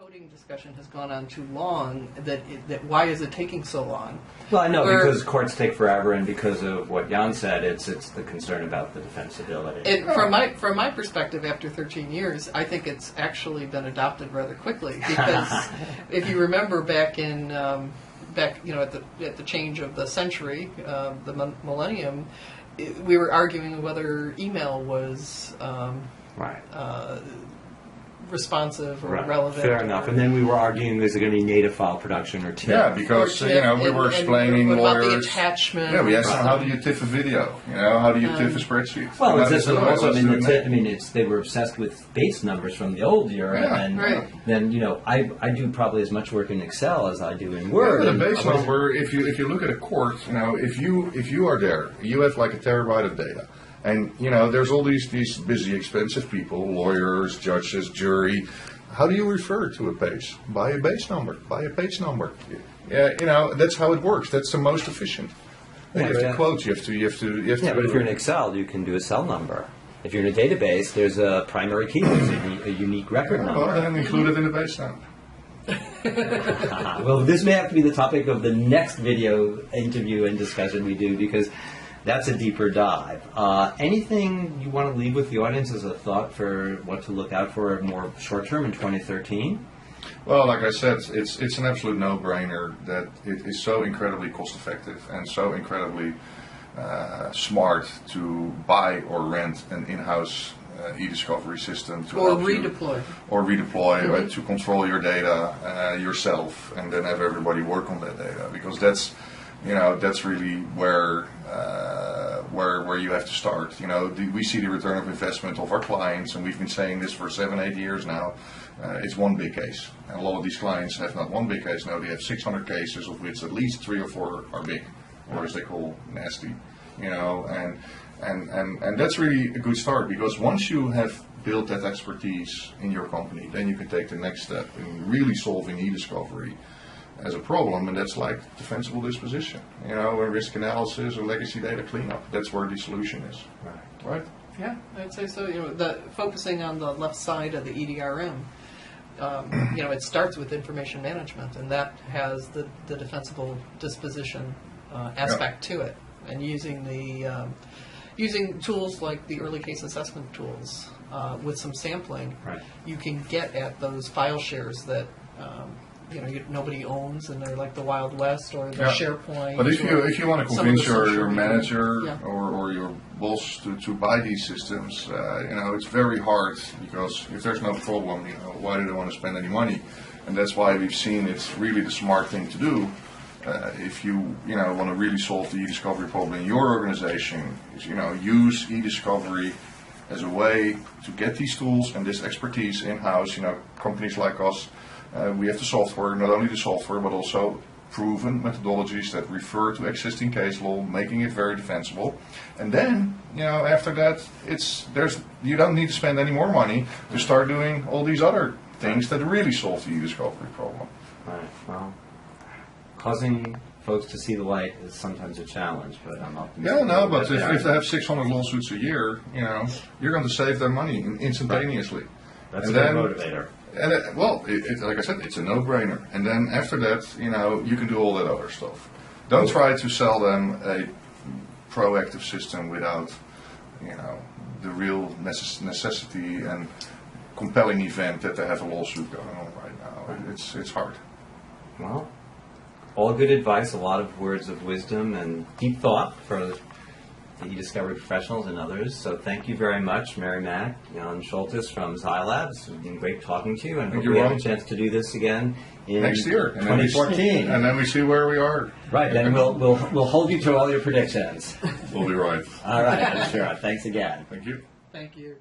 coding discussion has gone on too long, that why is it taking so long? Well, I know because courts take forever, and because of what Jan said, it's the concern about the defensibility. From my perspective, after 13 years, I think it's actually been adopted rather quickly, because if you remember back at the change of the century, the millennium, we were arguing whether email was responsive or relevant. Fair enough. And then we were arguing, is it going to be native file production or TIFF? Yeah, because we were explaining what lawyers. About the attachment. Yeah, we asked them, how do you TIFF a video? How do you TIFF a spreadsheet? Well, it's also, they were obsessed with base numbers from the old era, and then I do probably as much work in Excel as I do in Word. Yeah, but a base number, if you look at a court, if you are there, you have like a terabyte of data. And, there's all these busy, expensive people, lawyers, judges, jury. How do you refer to a page? By a base number, by a page number. Yeah, that's how it works. That's the most efficient. You have to quote, you have to. Yeah, but if you're in Excel, you can do a cell number. If you're in a database, there's a primary key, there's a unique record number. Well, then include it in the base number. Well, this may have to be the topic of the next video interview and discussion we do, because that's a deeper dive. Anything you want to leave with the audience as a thought for what to look out for more short term in 2013? Well, like I said, it's an absolute no-brainer that it is so incredibly cost-effective and so incredibly smart to buy or rent an in-house e-discovery system to or redeploy. Right, to control your data yourself, and then have everybody work on that data, because that's really where you have to start. We see the return of investment of our clients, and we've been saying this for 7-8 years now. It's one big case, and a lot of these clients have not one big case. No, they have 600 cases, of which at least 3 or 4 are big, or as they call nasty. And that's really a good start, because once you have built that expertise in your company, then you can take the next step in really solving e-discovery as a problem, and that's like defensible disposition, or risk analysis or legacy data cleanup. That's where the solution is. Right? Yeah, I'd say so. Focusing on the left side of the EDRM, it starts with information management, and that has the defensible disposition aspect to it. And using tools like the early case assessment tools with some sampling, you can get at those file shares that nobody owns, and they're like the Wild West or the SharePoint. But if you want to convince your manager or your boss to buy these systems, it's very hard, because if there's no problem, why do they want to spend any money? And that's why we've seen it's really the smart thing to do. If you want to really solve the e-discovery problem in your organization, is use e-discovery as a way to get these tools and this expertise in-house. Companies like us, we have the software, not only the software, but also proven methodologies that refer to existing case law, making it very defensible. And then, after that, you don't need to spend any more money to start doing all these other things that really solve the e-discovery problem. Right. Well, causing folks to see the light is sometimes a challenge, but I'm optimistic. Yeah, no, but if they have 600 lawsuits a year, you're going to save their money instantaneously. That's a good motivator. And like I said, it's a no-brainer. And then after that, you can do all that other stuff. Don't try to sell them a proactive system without, the real necessity and compelling event that they have a lawsuit going on right now. It's hard. Well, all good advice, a lot of words of wisdom and deep thought for the e-discovery professionals and others. So thank you very much, Mary Mack, Johannes Scholtes from ZyLAB. It's been great talking to you, and hope we have a chance to do this again in next year, 2014. And then we see where we are. Right, then we'll hold you to all your predictions. We'll be right. All right, I'm sure. Thanks again. Thank you. Thank you.